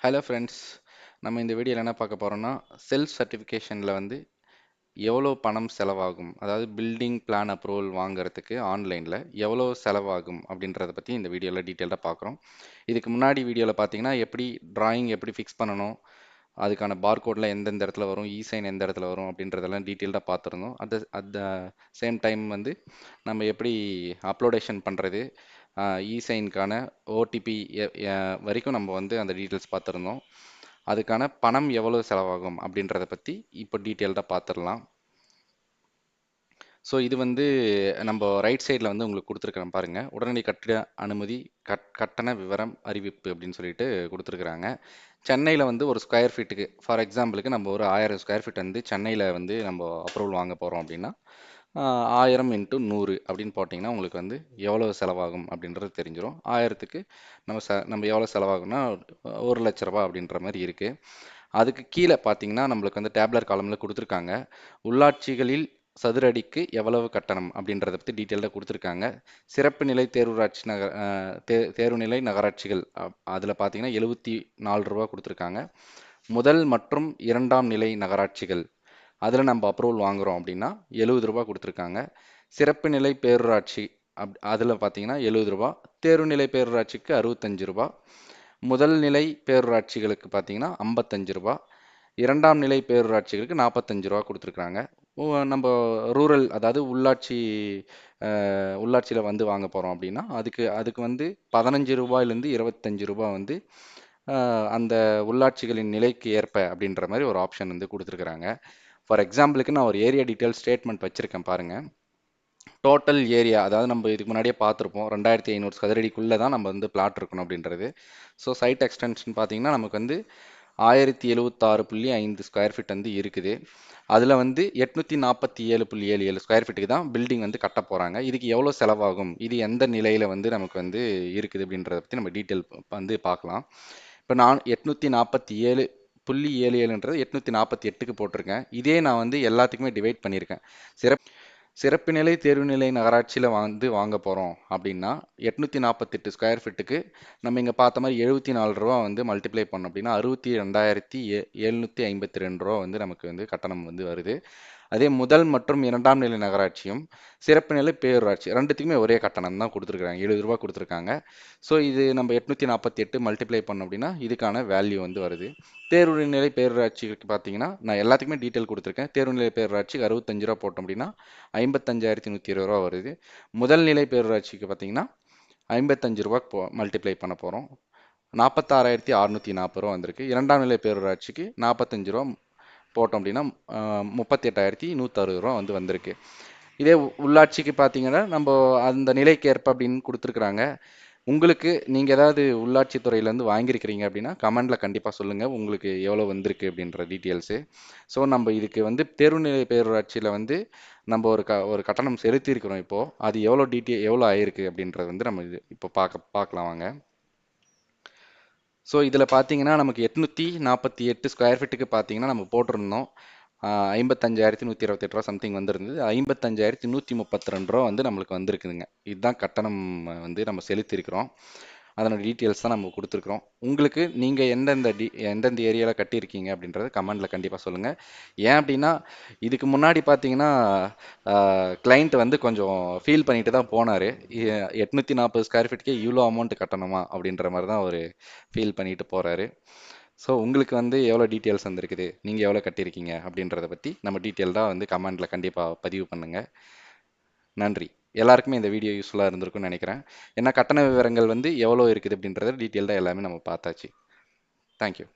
Hello friends, நம்ம இந்த வீடியோவில் என்ன பார்க்க போகிறோம்னா செல்ஃப் சர்டிஃபிகேஷனில் வந்து எவ்வளோ பணம் செலவாகும், அதாவது பில்டிங் பிளான் அப்ரூவல் வாங்குறதுக்கு ஆன்லைனில் எவ்வளோ செலவாகும் அப்படின்றத பற்றி இந்த வீடியோவில் டீட்டெயிலாக பார்க்குறோம். இதுக்கு முன்னாடி வீடியோவில் பார்த்தீங்கன்னா எப்படி டிராயிங் எப்படி ஃபிக்ஸ் பண்ணணும், அதுக்கான பார்கோடில் எந்தெந்த இடத்துல வரும், இ-சைன் எந்த இடத்துல வரும் அப்படின்றதெல்லாம் டீட்டெயில்டாக பார்த்துருந்தோம். அட் த சேம் டைம் வந்து நம்ம எப்படி அப்லோடேஷன் பண்ணுறது, இ-சைனுக்கான ஓடிபி வரைக்கும் நம்ம வந்து அந்த டீட்டெயில்ஸ் பார்த்துருந்தோம். அதுக்கான பணம் எவ்வளோ செலவாகும் அப்படின்றத பற்றி இப்போ டீட்டெயில்டாக பார்த்துடலாம். ஸோ இது வந்து நம்ம ரைட் சைடில் வந்து உங்களுக்கு கொடுத்துருக்குறேன் பாருங்கள். உடனடி கட்டிட அனுமதி கட்டண விவரம் அறிவிப்பு அப்படின்னு சொல்லிட்டு கொடுத்துருக்குறாங்க. சென்னையில் வந்து ஒரு ஸ்கொயர் ஃபீட்டுக்கு, ஃபார் எக்ஸாம்பிளுக்கு நம்ம ஒரு 1000 ஸ்கொயர் ஃபீட் வந்து சென்னையில் வந்து நம்ம அப்ரூவல் வாங்க போகிறோம் அப்படின்னா 1000 × 100 அப்படின்னு போட்டிங்கன்னா உங்களுக்கு வந்து எவ்வளோ செலவாகும் அப்படின்றது தெரிஞ்சிடும். 1000க்கு நம்ம எவ்வளோ செலவாகும்னா 1,00,000 ரூபா அப்படின்ற மாதிரி இருக்குது. அதுக்கு கீழே பார்த்தீங்கன்னா நம்மளுக்கு வந்து டேப்லர் காலமில் கொடுத்துருக்காங்க. உள்ளாட்சிகளில் சதுர அடிக்கு எவ்வளவு கட்டணம் அப்படின்றத பற்றி டீட்டெயில்டாக கொடுத்துருக்காங்க. சிறப்பு நிலை தேர்வுராட்சி தேர்வுநிலை நகராட்சிகள் அதில் பார்த்தீங்கன்னா 74 ரூபா கொடுத்துருக்காங்க. முதல் மற்றும் இரண்டாம் நிலை நகராட்சிகள் அதில் நம்ம அப்ரூவல் வாங்குகிறோம் அப்படின்னா 70 ரூபா கொடுத்துருக்காங்க. சிறப்பு நிலை பேரூராட்சி அதில் பார்த்தீங்கன்னா 70 ரூபா, தேர்வுநிலை பேரூராட்சிக்கு 65 ரூபா, முதல் நிலை பேரூராட்சிகளுக்கு பார்த்தீங்கன்னா 55 ரூபா, இரண்டாம் நிலை பேரூராட்சிகளுக்கு 45 ரூபா கொடுத்துருக்காங்க. நம்ம ரூரல், அதாவது உள்ளாட்சியில் வந்து வாங்க போகிறோம் அப்படின்னா அதுக்கு வந்து 15 ரூபாயிலேருந்து 25 ரூபா வந்து அந்த உள்ளாட்சிகளின் நிலைக்கு ஏற்ப அப்படின்ற மாதிரி ஒரு ஆப்ஷன் வந்து கொடுத்துருக்குறாங்க. ஃபார் எக்ஸாம்பிளுக்கு நான் ஒரு ஏரியா டீட்டெயில் ஸ்டேட்மெண்ட் வச்சுருக்கேன் பாருங்கள். டோட்டல் ஏரியா, அதாவது நம்ம இதுக்கு முன்னாடியே பார்த்துருப்போம் 2500 சதுரடிக்குள்ளே தான் நம்ம வந்து பிளாட் இருக்கணும் அப்படின்றது. ஸோ சைட் எக்ஸ்டென்ஷன் பார்த்தீங்கன்னா நமக்கு வந்து 1076.5 ஸ்கொயர் ஃபீட் வந்து இருக்குது. அதில் வந்து 847.77 ஸ்கொயர் ஃபீட்டுக்கு தான் பில்டிங் வந்து கட்ட போகிறாங்க. இதுக்கு எவ்வளோ செலவாகும், இது எந்த நிலையில் வந்து நமக்கு வந்து இருக்குது அப்படின்றத பற்றி நம்ம டீட்டெயில் வந்து பார்க்கலாம். இப்போ நான் 847.77ன்றது 848க்கு போட்டிருக்கேன். இதே நான் வந்து எல்லாத்துக்குமே டிவைட் பண்ணியிருக்கேன். சிறப்பு நிலை தேர்வுநிலை நகராட்சியில் வந்து வாங்க போகிறோம் அப்படின்னா 848 ஸ்கொயர் ஃபீட்டுக்கு நம்ம இங்கே பார்த்த மாதிரி 74 ரூபா வந்து மல்டிப்ளை பண்ணோம் அப்படின்னா 62,752 ரூபா வந்து நமக்கு வந்து கட்டணம் வந்து வருது. அதே முதல் மற்றும் இரண்டாம் நிலை நகராட்சியும் சிறப்பு நிலை பேரூராட்சி ரெண்டுத்துக்குமே ஒரே கட்டணம் தான் கொடுத்துருக்காங்க, 70 ரூபா கொடுத்துருக்காங்க. ஸோ இது நம்ம 848 மல்டிப்ளை பண்ணோம் அப்படின்னா இதுக்கான வேல்யூ வந்து வருது. தேர்வுநிலை பேரூராட்சிக்கு பார்த்தீங்கன்னா நான் எல்லாத்துக்குமே டீட்டெயில் கொடுத்துருக்கேன். தேர்வுநிலை பேரூராட்சிக்கு 65 ரூபா போட்டோம் அப்படின்னா 55,120 ரூபா வருது. முதல் நிலை பேரூராட்சிக்கு பார்த்தீங்கன்னா 55 ரூபா மல்டிப்ளை பண்ண போகிறோம், 46,640 ரூபா வந்திருக்கு. இரண்டாம் நிலை பேரூராட்சிக்கு 45 ரூபா போட்டோம் அப்படின்னா 38,160 ரூபா வந்து வந்திருக்கு. இதே உள்ளாட்சிக்கு பார்த்தீங்கன்னா நம்ம அந்த நிலைக்கு ஏற்ப அப்படின்னு கொடுத்துருக்குறாங்க. உங்களுக்கு நீங்கள் ஏதாவது உள்ளாட்சி துறையிலேருந்து வாங்கியிருக்கிறீங்க அப்படின்னா கமெண்டில் கண்டிப்பாக சொல்லுங்கள் உங்களுக்கு எவ்வளோ வந்திருக்கு அப்படின்ற டீட்டெயில்ஸு. ஸோ நம்ம இதுக்கு வந்து தேர்வுநிலை பேரூராட்சியில் வந்து நம்ம ஒரு கட்டணம் செலுத்தியிருக்கிறோம். இப்போது அது எவ்வளோ ஆயிருக்கு அப்படின்றது வந்து நம்ம இப்போ பார்க்கலாம் வாங்க. ஸோ இதில் பார்த்தீங்கன்னா நமக்கு 848 ஸ்கொயர் ஃபீட்டுக்கு பார்த்தீங்கன்னா நம்ம போட்டிருந்தோம் 55,128 ரூபா சம்திங் வந்திருந்தது. 55,132 ரூபா வந்து நம்மளுக்கு வந்திருக்குதுங்க. இதுதான் கட்டணம் வந்து நம்ம செலுத்தியிருக்கிறோம். அதனோட டீட்டெயில்ஸ் தான் நம்ம கொடுத்துருக்குறோம். உங்களுக்கு நீங்கள் எந்தெந்த ஏரியாவில் கட்டியிருக்கீங்க அப்படின்றத கமெண்டில் கண்டிப்பாக சொல்லுங்கள். ஏன் அப்படின்னா இதுக்கு முன்னாடி பார்த்தீங்கன்னா கிளைண்ட் வந்து கொஞ்சம் ஃபீல் பண்ணிட்டு தான் போனார். 840 ஸ்கொயர் ஃபீட்டுக்கே இவ்வளோ அமௌண்ட் கட்டணுமா அப்படின்ற மாதிரி தான் ஒரு ஃபீல் பண்ணிட்டு போகிறாரு. ஸோ உங்களுக்கு வந்து எவ்வளோ டீட்டெயில்ஸ் வந்திருக்குது, நீங்கள் எவ்வளோ கட்டியிருக்கீங்க அப்படின்றத பற்றி நம்ம டீட்டெயில்டாக வந்து கமெண்டில் கண்டிப்பாக பதிவு பண்ணுங்கள். நன்றி. எல்லாருக்குமே இந்த வீடியோ யூஸ்ஃபுல்லாக இருந்திருக்கும்னு நினைக்கிறேன். ஏன்னா கட்டண விவரங்கள் வந்து எவ்வளோ இருக்குது அப்படின்றத டீட்டெயில்டாக எல்லாமே நம்ம பார்த்தாச்சு. தேங்க்யூ.